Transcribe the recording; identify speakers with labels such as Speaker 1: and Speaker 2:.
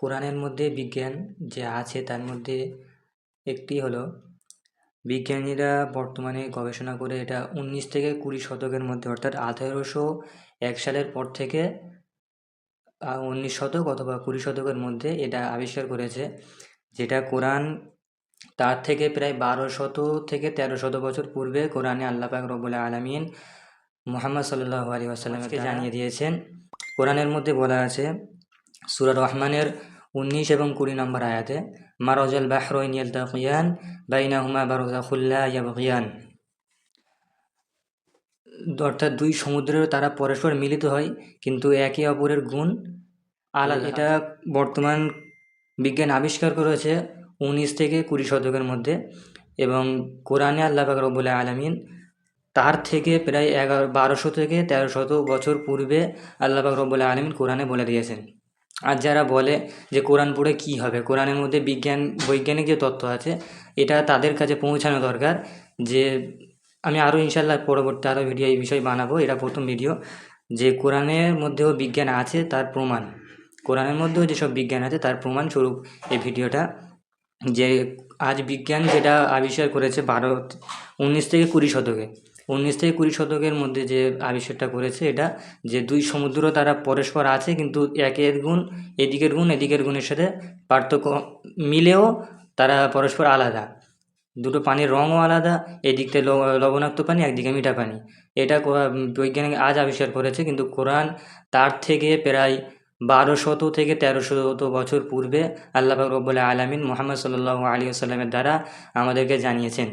Speaker 1: কোরআনের মধ্যে বিজ্ঞান যে আছে তার মধ্যে একটি হলো বিজ্ঞানীরা বর্তমানে গবেষণা করে এটা 19 থেকে 20 শতকের মধ্যে অর্থাৎ 1801 সালের পর থেকে 19 শতক অথবা 20 শতকের মধ্যে এটা আবিষ্কার করেছে, যেটা কোরআন তার থেকে প্রায় 1200 থেকে 1300 বছর পূর্বে কোরআনে আল্লাহ পাক রব্বুল আলামিন মুহাম্মদ সাল্লাল্লাহু আলাইহি ওয়াসাল্লামকে জানিয়ে দিয়েছেন। কোরআনের মধ্যে বলা আছে সূরা রহমানের 19 এবং 20 নম্বর আয়াতে, মারাজাল বাহরাইন ইয়ালতাকিয়ান বাইনাহুমা বারযাখুল লা ইয়াবগিয়ান, অর্থাৎ দুই সমুদ্রের তারা পরস্পর মিলিত হয় কিন্তু একে অপরের গুণ আলাদা। এটা বর্তমান বিজ্ঞান আবিষ্কার করেছে 19 থেকে 20 শতকের মধ্যে, এবং কোরআনে আল্লাহ পাক রব্বুল আলামিন তার থেকে প্রায় 1200 থেকে 1300 বছর পূর্বে আল্লাহ পাক রব্বুল আলামিন কোরআনে বলে দিয়েছেন। আর যারা বলে যে কোরআন পড়ে কী হবে, কোরআনের মধ্যে বৈজ্ঞানিক যে তথ্য আছে এটা তাদের কাছে পৌঁছানো দরকার। যে আমি আরও ইনশাল্লাহ পরবর্তী আরও ভিডিও এই বিষয়ে বানাবো, এটা প্রথম ভিডিও, যে কোরআনের মধ্যেও বিজ্ঞান আছে তার প্রমাণ, কোরআনের মধ্যেও যেসব বিজ্ঞান আছে তার প্রমাণস্বরূপ এই ভিডিওটা। যে আজ বিজ্ঞান যেটা আবিষ্কার করেছে 19 থেকে 20 শতকে, 19 থেকে 20 শতকের মধ্যে যে আবিষ্কারটা করেছে এটা, যে দুই সমুদ্র তারা পরস্পর আছে কিন্তু একের গুণ এদিকের গুণ এদিকের গুণের সাথে পার্থক্য মিলেও তারা পরস্পর আলাদা, দুটো পানির রঙও আলাদা, এদিকটা লবণাক্ত পানি একদিকে মিঠা পানি। এটা বৈজ্ঞানিক আজ আবিষ্কার করেছে, কিন্তু কোরআন তার থেকে প্রায় 1200 থেকে 1300 বছর পূর্বে আল্লাহ পাক রব্বুল আলামিন মুহাম্মদ সাল্লাল্লাহু আলাইহি ওয়াসাল্লামের দ্বারা আমাদেরকে জানিয়েছেন।